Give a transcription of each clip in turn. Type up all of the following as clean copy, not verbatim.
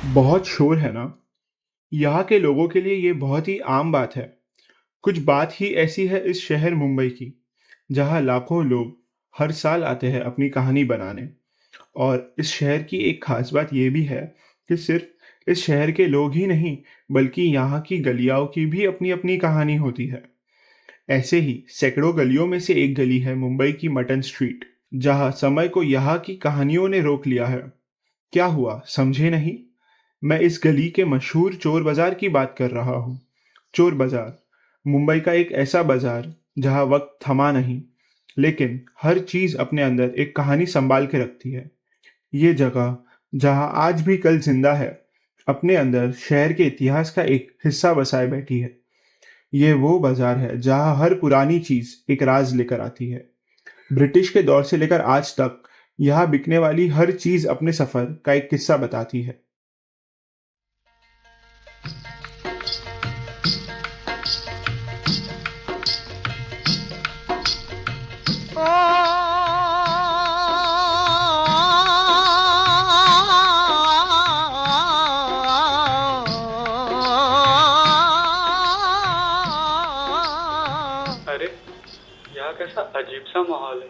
बहुत शोर है ना? यहाँ के लोगों के लिए ये बहुत ही आम बात है। कुछ बात ही ऐसी है इस शहर मुंबई की, जहाँ लाखों लोग हर साल आते हैं अपनी कहानी बनाने। और इस शहर की एक खास बात ये भी है कि सिर्फ इस शहर के लोग ही नहीं, बल्कि यहाँ की गलियाओं की भी अपनी-अपनी कहानी होती है। ऐसे ही सैकड़ों गलियों में से एक गली है मुंबई की मटन स्ट्रीट, जहाँ समय को यहाँ की कहानियों ने रोक लिया है। क्या हुआ, समझे नहीं? मैं इस गली के मशहूर चोर बाजार की बात कर रहा हूँ। चोर बाजार, मुंबई का एक ऐसा बाजार जहाँ वक्त थमा नहीं, लेकिन हर चीज़ अपने अंदर एक कहानी संभाल के रखती है। ये जगह, जहाँ आज भी कल जिंदा है, अपने अंदर शहर के इतिहास का एक हिस्सा बसाए बैठी है। ये वो बाजार है जहाँ हर पुरानी चीज़ एक राज लेकर आती है। ब्रिटिश के दौर से लेकर आज तक यहाँ बिकने वाली हर चीज़ अपने सफ़र का एक किस्सा बताती है। अरे, यहाँ कैसा अजीब सा माहौल है।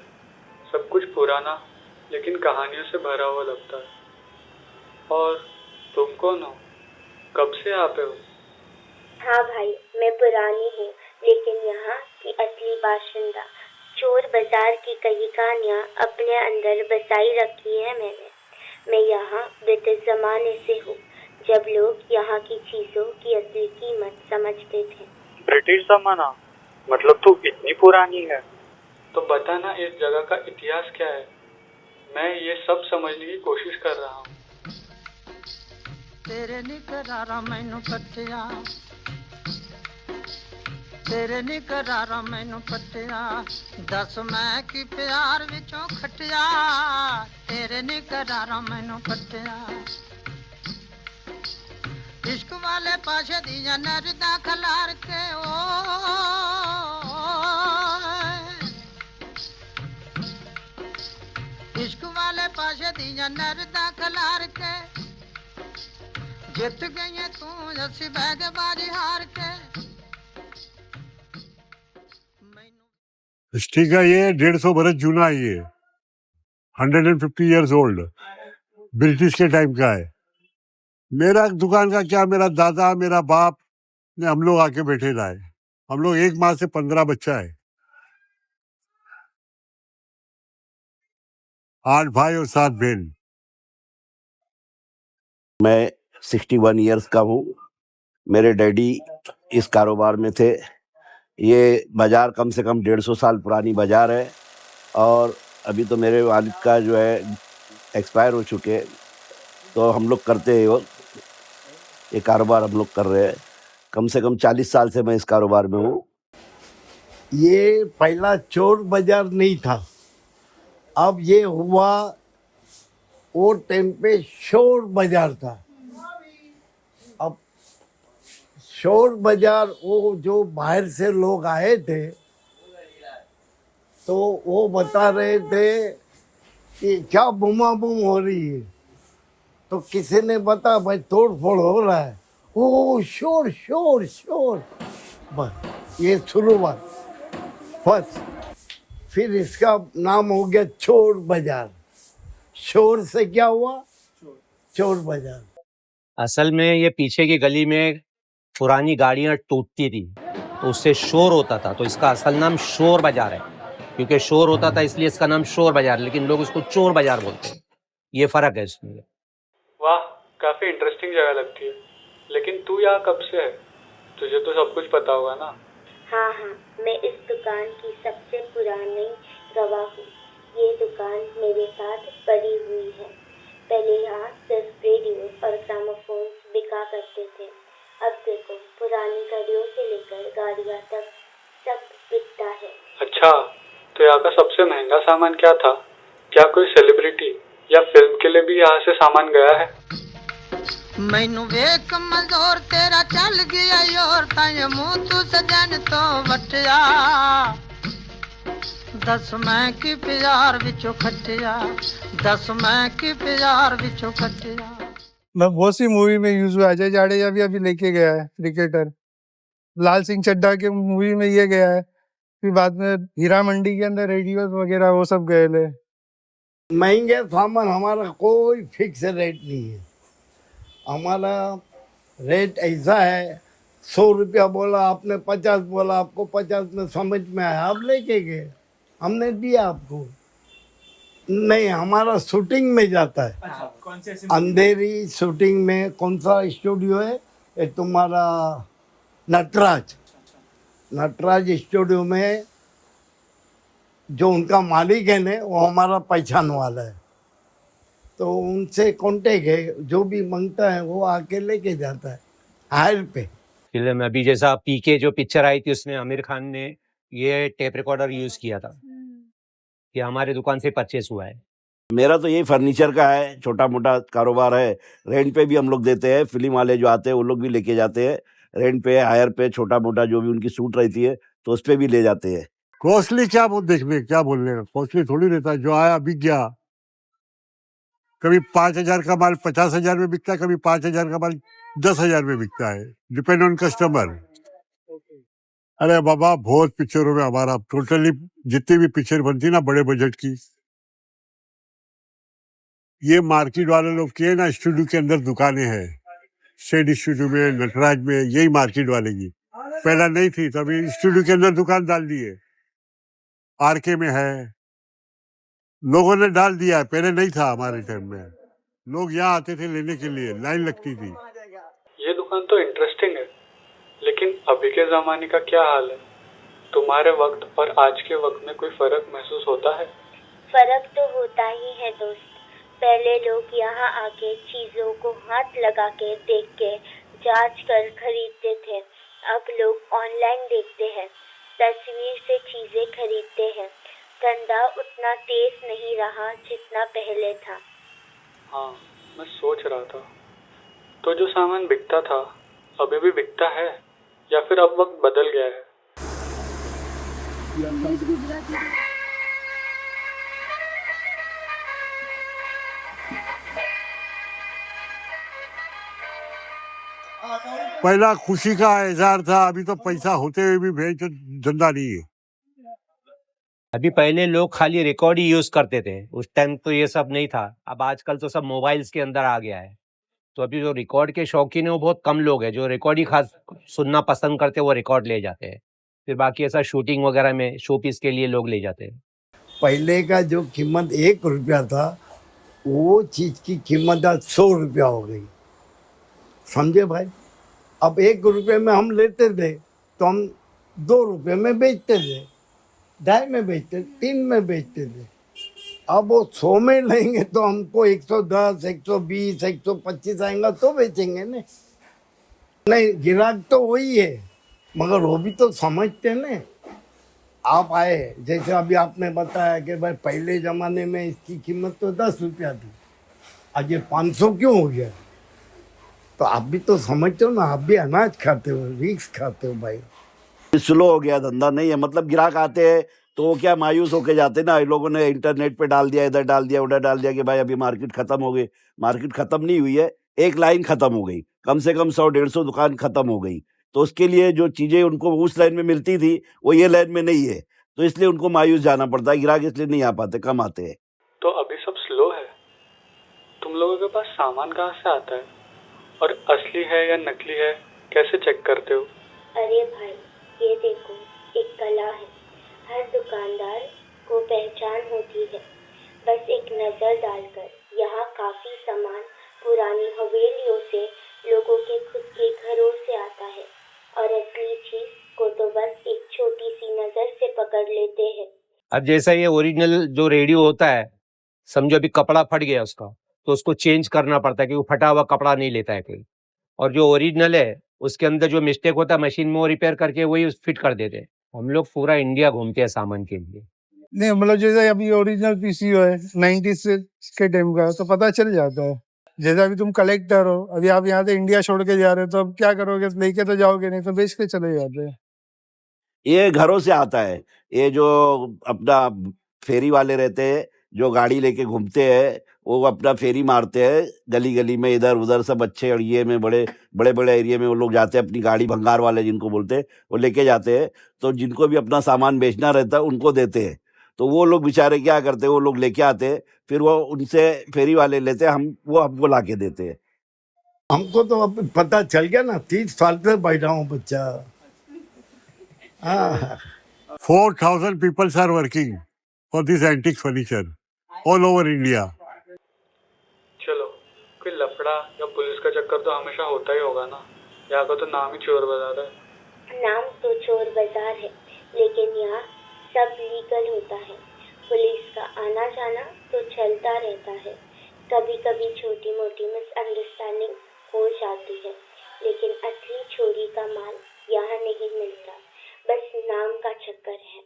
सब कुछ पुराना लेकिन कहानियों से भरा हुआ लगता है। और तुम कौन हो? कब से यहाँ पे हो? हाँ भाई, मैं पुरानी हूँ लेकिन यहाँ की असली बाशिंदा। चोर बाजार की कई कहानियाँ अपने अंदर बसाई रखी है मैंने। मैं यहाँ ब्रिटिश जमाने से हूँ, जब लोग यहाँ की चीज़ों की असली कीमत समझते थे। ब्रिटिश जमाना? मतलब तू इतनी पुरानी है? तो बता ना, इस जगह का इतिहास क्या है? मैं ये सब समझने की कोशिश कर रहा हूँ। तेरे निकरारा मैनू पट्टिया, तेरे निकरारा मैनू पट्टिया, दस मैं की प्यार विचों खटिया, तेरे निकरारा मैनू पट्टिया। इश्क वाले पाशे दिया नरदा खलार के ओ, इश्क वाले पाशे दिया नरदा खलार के, जित गई तू असी बैग बाजी हार के। हिस्ट्री का ये 150 बरस जूना है। ये 150 ईयर्स ओल्ड ब्रिटिश के टाइम का है। मेरा दुकान का क्या, मेरा दादा मेरा बाप ने हम लोग आके बैठे लाए। हम लोग एक माँ से 15 बच्चा है, 8 भाई और 7 बहन। मैं 61 ईयर्स का हूँ। मेरे डैडी इस कारोबार में थे। ये बाज़ार कम से कम 150 साल पुरानी बाज़ार है और अभी तो मेरे वालिद का जो है एक्सपायर हो चुके, तो हम लोग करते हैं ये कारोबार हम लोग कर रहे हैं। कम से कम 40 साल से मैं इस कारोबार में हूँ। ये पहला चोर बाजार नहीं था, अब ये हुआ। वो टाइम पे शोर बाजार था। अब शोर बाजार, वो जो बाहर से लोग आए थे तो वो बता रहे थे कि क्या बुमा बुम हो रही है। तो किसी ने बता भाई तोड़ फोड़ हो रहा है। ओ शोर शोर शोर, बस ये शुरुआत फर्स्ट। फिर इसका नाम हो गया चोर बाजार। शोर से क्या हुआ? चोर बाजार। असल में ये पीछे की गली में पुरानी गाड़ियां टूटती थी तो उससे शोर होता था, तो इसका असल नाम शोर बाजार है। क्योंकि शोर होता था इसलिए इसका नाम शोर बाजार, लेकिन लोग इसको चोर बाजार बोलते हैं। ये फर्क है इसमें। वाह, काफी इंटरेस्टिंग जगह लगती है। लेकिन तू यहाँ कब से है? तुझे तो सब कुछ पता होगा ना? हाँ हाँ, मैं इस दुकान की सबसे पुरानी गवाह हूँ। ये दुकान मेरे साथ पड़ी हुई है। पहले यहाँ सिर्फ रेडियो और ग्रामोफोन बिका करते थे। अब देखो, पुरानी घड़ियों से लेकर गाड़ियाँ तक सब बिकता है। अच्छा, तो यहाँ का सबसे महंगा सामान क्या था? क्या कोई सेलिब्रिटी या फिल्म के लिए भी यहाँ से सामान गया है? मैनू वेख मजोर तेरा चल गया योर, ताए मुंह तू सजन तो वटिया, दस मैं की प्यार विचों खटिया, दस मैं की प्यार विचों खटिया। मैं बहुत सी मूवी में यूज हुआ। अजय जाडेजा भी अभी लेके गया है, क्रिकेटर। लाल सिंह चड्ढा के मूवी में ये गया है। फिर बाद में हीरा मंडी के अंदर रेडियो वगैरह वो सब गए ले। महंगे सामान हमारा कोई फिक्स रेट नहीं है। हमारा रेट ऐसा है, 100 रुपया बोला आपने, 50 बोला, आपको 50 में समझ में आया, आप लेके गए, हमने दिया आपको। नहीं, हमारा शूटिंग में जाता है। कौन से अंधेरी शूटिंग में कौन सा स्टूडियो है? ये तुम्हारा नटराज स्टूडियो में जो उनका मालिक है ना, वो हमारा पहचान वाला है, तो उनसे कांटेक्ट है। जो भी मांगता है वो आके लेके जाता है हायर पे। फिल्म अभी जैसा पीके जो पिक्चर आई थी उसमें आमिर खान ने ये टेप रिकॉर्डर यूज किया था, ये हमारे दुकान से परचेस हुआ है। मेरा तो यही फर्नीचर का है, छोटा मोटा कारोबार है। रेंट पे भी हम लोग देते हैं, फिल्म वाले जो आते हैं वो लोग भी लेके जाते हैं रेंट पे, हायर पे, छोटा मोटा जो भी उनकी शूट रहती है तो उस पे भी ले जाते हैं। कॉस्टली क्या देखने क्या बोलने का, कॉस्टली थोड़ी रहता है। जो आया बिक गया। कभी 5,000 का माल 50,000 में बिकता है, कभी 5,000 का माल 10,000 में बिकता है, डिपेंड ऑन कस्टमर। अरे बाबा, बहुत पिक्चरों में हमारा टोटली जितनी भी पिक्चर बनती ना बड़े बजट की, ये मार्केट वाले लोग की है ना, स्टूडियो के अंदर दुकानें हैं, शेड स्टूडियो में, नटराज में, यही मार्केट वाले की। पहला नहीं थी, तभी स्टूडियो के अंदर दुकान डाल दी है। आरके में है, लोगों ने डाल दिया है, पहले नहीं था हमारे टाइम में। लोग यहाँ आते थे लेने के लिए, लाइन लगती थी। ये दुकान तो इंटरेस्टिंग है, लेकिन अभी के ज़माने का क्या हाल है? तुम्हारे वक्त और आज के वक्त में कोई फ़र्क महसूस होता है? फर्क तो होता ही है दोस्त। पहले लोग यहाँ आके चीजों को हाथ लगा के देख के जांच कर खरीदते थे। अब लोग ऑनलाइन देखते हैं, तस्वीर से चीजें खरीदते हैं। धंधा उतना तेज नहीं रहा जितना पहले था। हाँ, मैं सोच रहा था, तो जो सामान बिकता था अभी भी बिकता है या फिर अब वक्त बदल गया है? पहला खुशी का इजहार था, अभी तो पैसा होते हुए भी भेज धंधा नहीं है। अभी पहले लोग खाली रिकॉर्ड ही यूज करते थे, उस टाइम तो ये सब नहीं था। अब आजकल तो सब मोबाइल्स के अंदर आ गया है, तो अभी जो रिकॉर्ड के शौकीन है वो बहुत कम लोग हैं। जो रिकॉर्ड ही खास सुनना पसंद करते हैं वो रिकॉर्ड ले जाते हैं, फिर बाकी ऐसा शूटिंग वगैरह में शो पीस के लिए लोग ले जाते हैं। पहले का जो कीमत 1 रुपया था, वो चीज की कीमत आज 100 रुपया हो गई। समझे भाई? अब 1 रुपये में हम लेते थे तो हम 2 रुपये में बेचते थे, 2.5 में बेचते, 3 में बेचते थे। अब वो 100 में लेंगे तो हमको 110, 120, 125 आएगा तो बेचेंगे ना। नहीं, गिराक तो वही है, मगर वो भी तो समझते ना। आप आए, जैसे अभी आपने बताया कि भाई पहले ज़माने में इसकी कीमत तो 10 रुपया थी, आज ये 500 क्यों हो गया? तो आप भी तो समझते हो ना, आप भी अनाज खाते हो, रिक्स खाते हो भाई। स्लो हो गया, धंधा नहीं है। मतलब ग्राहक आते हैं तो वो क्या मायूस होके जाते ना, इन लोगों ने इंटरनेट पे डाल दिया, इधर डाल दिया, उधर डाल दिया कि भाई अभी मार्केट खत्म हो गई। मार्केट खत्म नहीं हुई है, एक लाइन खत्म हो गई, कम से कम 100-150 दुकान खत्म हो गई। तो उसके लिए जो चीजें उनको उस लाइन में मिलती थी वो ये लाइन में नहीं है, तो इसलिए उनको मायूस जाना पड़ता है। ग्राहक इसलिए नहीं आ पाते, कम आते हैं। तो अभी सब स्लो है। तुम लोगों के पास सामान कहाँ से आता है, और असली है या नकली है कैसे चेक करते हो? अरे भाई, ये देखो, एक कला है। हर दुकानदार को पहचान होती है, बस एक नजर डालकर। यहाँ काफी सामान पुरानी हवेलियों से, लोगों के खुद के घरों से आता है, और असली चीज को तो बस एक छोटी सी नजर से पकड़ लेते हैं। अब जैसा ये ओरिजिनल जो रेडियो होता है, समझो अभी कपड़ा फट गया उसका, तो उसको चेंज करना पड़ता है क्योंकि फटा हुआ कपड़ा नहीं लेता है कोई। और जो ओरिजिनल है उसके अंदर जो मिस्टेक होता है मशीन में वो रिपेयर करके वही फिट कर देते हैं। हम लोग पूरा इंडिया घूमते हैं सामान के लिए। नहीं, मतलब जैसे अभी ओरिजिनल पीसीओ है 90s के टाइम का, तो पता चल जाता है। जैसे अभी तुम कलेक्टर हो, अभी आप यहाँ से इंडिया छोड़ के जा रहे हो, तो अब क्या करोगे? लेके तो जाओगे नहीं, तो बेच के चले जाते हैं। ये घरों से आता है। ये जो अपना फेरी वाले रहते हैं, जो गाड़ी लेके घूमते हैं, वो अपना फेरी मारते हैं गली गली में, इधर उधर सब अच्छे एरिए में, बड़े बड़े बड़े एरिया में वो लोग जाते हैं, अपनी गाड़ी भंगार वाले जिनको बोलते हैं वो लेके जाते हैं। तो जिनको भी अपना सामान बेचना रहता है उनको देते हैं। तो वो लोग बेचारे क्या करते हैं, वो लोग लेके आते हैं, फिर वो उनसे फेरी वाले लेते हैं, वो हमको ला के देते हैं। हमको तो अब पता चल गया ना, 30 साल से बैठा हूँ बच्चा। हाँ 4,000 people are working for this antique furniture all over India. चलो, कोई लफड़ा या पुलिस का चक्कर तो हमेशा होता ही होगा ना। यहाँ का तो नाम ही चोर बाजार है। नाम तो चोर बाजार है, लेकिन यहाँ सब लीगल होता है। पुलिस का आना जाना तो चलता रहता है। कभी कभी छोटी मोटी मिसअंडरस्टैंडिंग हो जाती है, लेकिन असली चोरी का माल यहाँ नहीं मिलता, बस नाम का चक्कर है।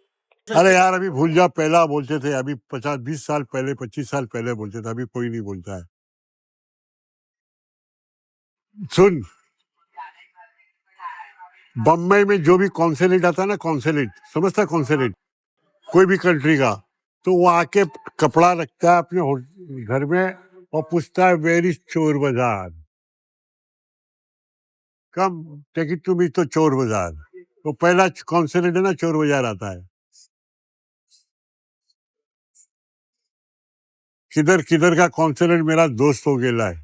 अरे यार अभी भूल जा, पहला बोलते थे, अभी 50-20 साल पहले 25 साल पहले बोलते थे, अभी कोई नहीं बोलता है। सुन, बम्बई में जो भी कॉन्सुलेट आता है ना, कॉन्सुलेट समझता, कॉन्सुलेट कोई भी कंट्री का, तो वो आके कपड़ा रखता है अपने घर में और पूछता है वेयर इज चोर बाजार, come take it to me, तो चोर बाजार। तो पहला कॉन्सुलेट है ना, चोर बाजार आता है। किधर किधर का कॉन्सुलेट मेरा दोस्त हो गया है,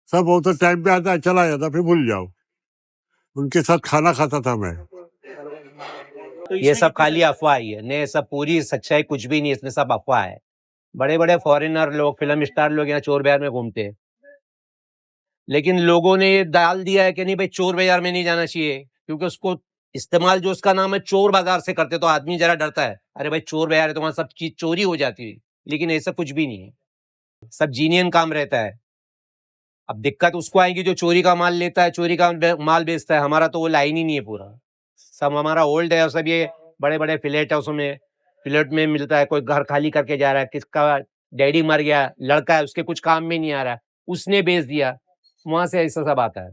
सब वो तो टाइम पे आता है, चला जाता, फिर भूल जाओ। उनके साथ खाना खाता था मैं। ये सब खाली अफवाह ही है, नहीं सब पूरी सच्चाई कुछ भी नहीं, इसमें सब अफवाह है। बड़े बड़े फॉरेनर लोग, फिल्म स्टार लोग यहाँ चोर बाजार में घूमते हैं, लेकिन लोगों ने ये डाल दिया है कि नहीं भाई चोर बाजार में नहीं जाना चाहिए, क्योंकि उसको इस्तेमाल जो उसका नाम है चोर बाजार से करते, तो आदमी जरा डरता है, अरे भाई चोर बाजार है तो वहां सब चीज चोरी हो जाती है। लेकिन ऐसा कुछ भी नहीं है, सब जीनियन काम रहता है। अब दिक्कत उसको आएगी जो चोरी का माल लेता है, चोरी का माल बेचता है। हमारा तो वो लाइन ही नहीं है पूरा, सब हमारा ओल्ड है, और सब ये बड़े बड़े फ्लैट है, उसमें फ्लैट में मिलता है। कोई घर खाली करके जा रहा है, किसका डैडी मर गया, लड़का है उसके कुछ काम में नहीं आ रहा, उसने बेच दिया, वहां से ऐसा सब आता है।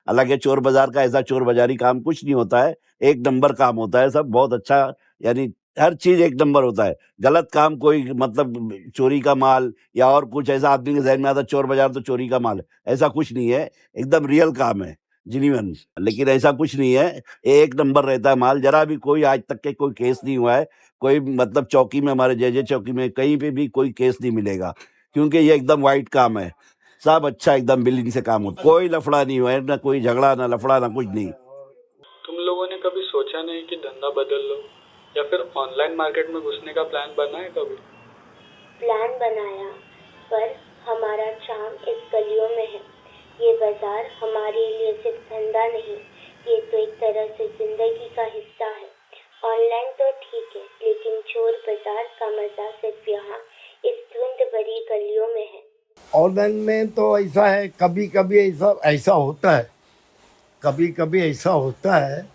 हालांकि चोर बाजार का ऐसा चोर बाजारी काम कुछ नहीं होता है, एक नंबर काम होता है, सब बहुत अच्छा, यानी हर चीज एक नंबर होता है। गलत काम कोई, मतलब चोरी का माल या और कुछ ऐसा आदमी के जहन में आता चोर बाजार तो चोरी का माल है, ऐसा कुछ नहीं है, एकदम रियल काम है, जेन्युइन। लेकिन ऐसा कुछ नहीं है, एक नंबर रहता है माल। जरा भी कोई आज तक के कोई केस नहीं हुआ है, कोई मतलब चौकी में, हमारे जे चौकी में कहीं पे भी कोई केस नहीं मिलेगा, क्योंकि ये एकदम वाइट काम है, सब अच्छा एकदम बिलिंग से काम होता है। कोई लफड़ा नहीं हुआ है, ना कोई झगड़ा, ना लफड़ा, ना कुछ नहीं। तुम लोगों ने कभी सोचा नहीं कि धंधा बदल लो या फिर ऑनलाइन मार्केट में घुसने का प्लान बना है कभी? प्लान बनाया, पर हमारा चाम इस गलियों में है। ये बाजार हमारे लिए सिर्फ धंधा नहीं, ये तो एक तरह से जिंदगी का हिस्सा है। ऑनलाइन तो ठीक है, लेकिन चोर बाजार का मजा सिर्फ यहाँ इस धुंध भरी गलियों में है। ऑनलाइन में तो ऐसा है, कभी कभी ऐसा होता है, कभी कभी ऐसा होता है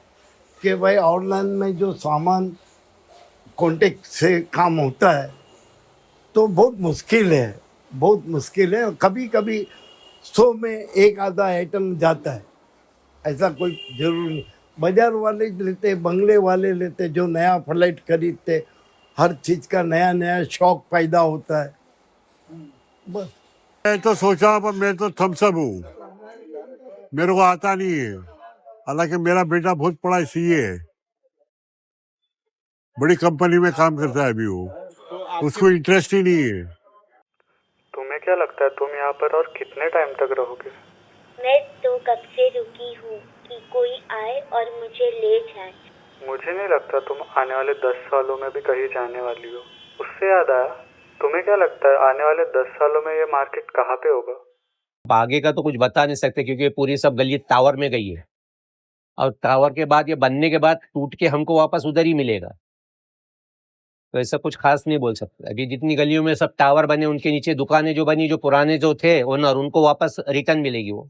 कि भाई ऑनलाइन में जो सामान कॉन्टेक्ट से काम होता है तो बहुत मुश्किल है, बहुत मुश्किल है। और कभी कभी 100 में एक आधा आइटम जाता है, ऐसा कोई जरूर नहीं। बाजार वाले लेते, बंगले वाले लेते, जो नया फ्लैट खरीदते, हर चीज़ का नया नया शौक पैदा होता है, बस। मैं तो सोचा, पर मैं तो थम्सअप हूँ, मेरे को आता नहीं है। हालांकि मेरा बेटा बहुत पढ़ा सीए है, बड़ी कंपनी में काम करता है अभी वो, उसको इंटरेस्ट ही नहीं है। तुम्हें क्या लगता है तुम यहाँ पर और कितने टाइम तक रहोगे? मैं तो कब से रुकी हूँ कि कोई आए और मुझे ले जाए। मुझे नहीं लगता तुम आने वाले 10 सालों में भी कहीं जाने वाली हो। उससे याद आया, तुम्हें क्या लगता है आने वाले 10 सालों में ये मार्केट कहाँ पे होगा? आगे का तो कुछ बता नहीं सकते, क्योंकि पूरी सब गली टावर में गई है, और टावर के बाद ये बनने के बाद टूट के हमको वापस उधर ही मिलेगा, तो ऐसा कुछ खास नहीं बोल सकते। अभी जितनी गलियों में सब टावर बने, उनके नीचे दुकानें जो बनी, जो पुराने जो थे ओनर, उनको वापस रिटर्न मिलेगी वो।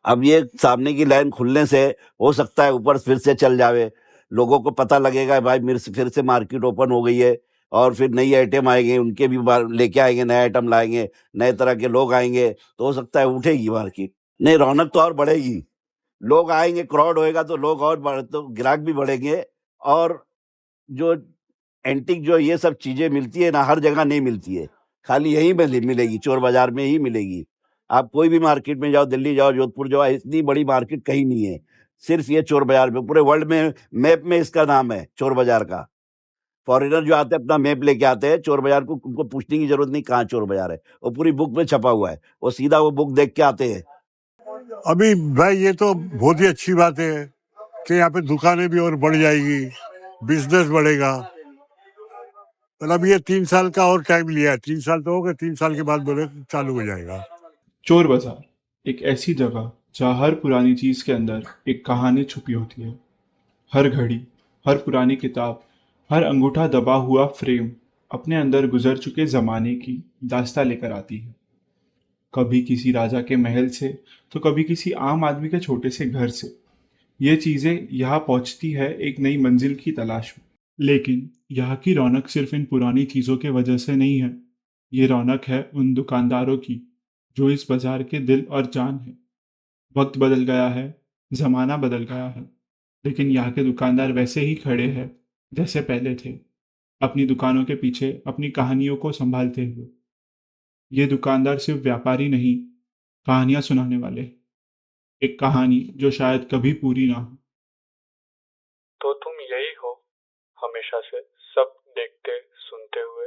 अब ये सामने की लाइन खुलने से हो सकता है ऊपर फिर से चल जावे, लोगों को पता लगेगा भाई फिर से मार्केट ओपन हो गई है, और फिर नई आइटम आएंगे, उनके भी लेके आएंगे, नए आइटम लाएंगे, नए तरह के लोग आएंगे, तो हो सकता है उठेगी मार्केट। नहीं, रौनक तो और बढ़ेगी, लोग आएंगे, क्राउड होएगा तो लोग और तो ग्राहक भी बढ़ेंगे। और जो एंटिक जो ये सब चीजें मिलती है ना, हर जगह नहीं मिलती है, खाली यहीं में मिलेगी, चोर बाजार में ही मिलेगी। आप कोई भी मार्केट में जाओ, दिल्ली जाओ, जोधपुर जाओ, इतनी बड़ी मार्केट कहीं नहीं है, सिर्फ ये चोर बाजार में। पूरे वर्ल्ड में मैप में इसका नाम है चोर बाजार का। फॉरेनर जो आते हैं अपना मैप लेके आते हैं चोर बाजार को, उनको पूछने की जरूरत नहीं कहाँ चोर बाजार है, वो पूरी बुक में छपा हुआ है, वो सीधा वो बुक देख के आते हैं। अभी भाई ये तो बहुत ही अच्छी बात है कि यहाँ पे दुकानें भी और बढ़ जाएगी, बिजनेस बढ़ेगा। मतलब ये 3 साल का और टाइम लिया है, 3 साल तो हो गए, 3 साल के बाद बोले चालू हो जाएगा। चोर बाजार एक ऐसी जगह जहाँ हर पुरानी चीज के अंदर एक कहानी छुपी होती है। हर घड़ी, हर पुरानी किताब, हर अंगूठा दबा हुआ फ्रेम अपने अंदर गुजर चुके जमाने की दास्तां लेकर आती है। कभी किसी राजा के महल से तो कभी किसी आम आदमी के छोटे से घर से ये चीजें यहाँ पहुंचती है एक नई मंजिल की तलाश में। लेकिन यहाँ की रौनक सिर्फ इन पुरानी चीजों के वजह से नहीं है, ये रौनक है उन दुकानदारों की जो इस बाजार के दिल और जान है। वक्त बदल गया है, जमाना बदल गया है, लेकिन यहाँ के दुकानदार वैसे ही खड़े हैं जैसे पहले थे, अपनी दुकानों के पीछे अपनी कहानियों को संभालते हुए। ये दुकानदार सिर्फ व्यापारी नहीं, कहानियां सुनाने वाले। एक कहानी जो शायद कभी पूरी ना हो। तो तुम यही हो हमेशा से, सब देखते सुनते हुए?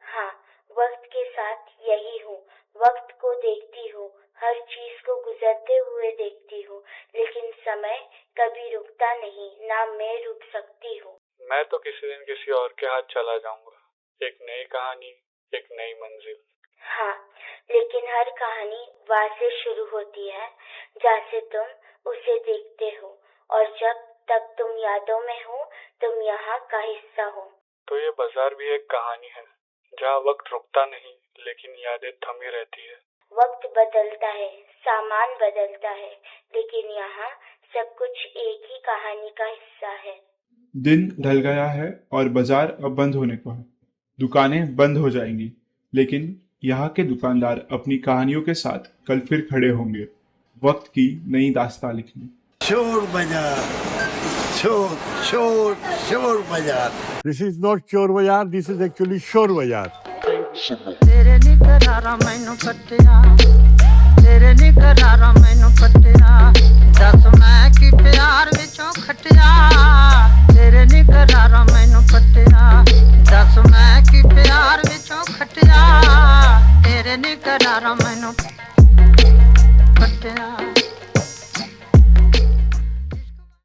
हाँ, वक्त के साथ यही हूँ। वक्त को देखती हूँ, हर चीज को गुजरते हुए देखती हूँ, लेकिन समय कभी रुकता नहीं, ना मैं रुक सकती हूँ। मैं तो किसी दिन किसी और के हाथ चला जाऊंगा, एक नई कहानी, एक नई मंजिल। हाँ, लेकिन हर कहानी वहाँ से शुरू होती है जहाँ से तुम उसे देखते हो, और जब तक तुम यादों में हो तुम यहाँ का हिस्सा हो। तो ये बाजार भी एक कहानी है जहाँ वक्त रुकता नहीं, लेकिन यादें थमी रहती है। वक्त बदलता है, सामान बदलता है, लेकिन यहाँ सब कुछ एक ही कहानी का हिस्सा है। दिन ढल गया है और बाजार अब बंद होने को है। दुकानें बंद हो जाएंगी, लेकिन यहाँ के दुकानदार अपनी कहानियों के साथ कल फिर खड़े होंगे, वक्त की नई दास्तां लिखने। चोर बाजार, चोर चोर चोर बाजार। दिस इज नॉट चोर बाजार, दिस इज एक्चुअली शोर बाजार। तेरे निकरारा मैनू पट्टिया, तेरे निकरारा मैनू पट्टिया, दस मैं की प्यार विचों खटिया। तेरे निकरारा मैनू पट्टिया, दस मैं की प्यार विचों खटिया। तेरे निकरारा मैनू पट्टिया।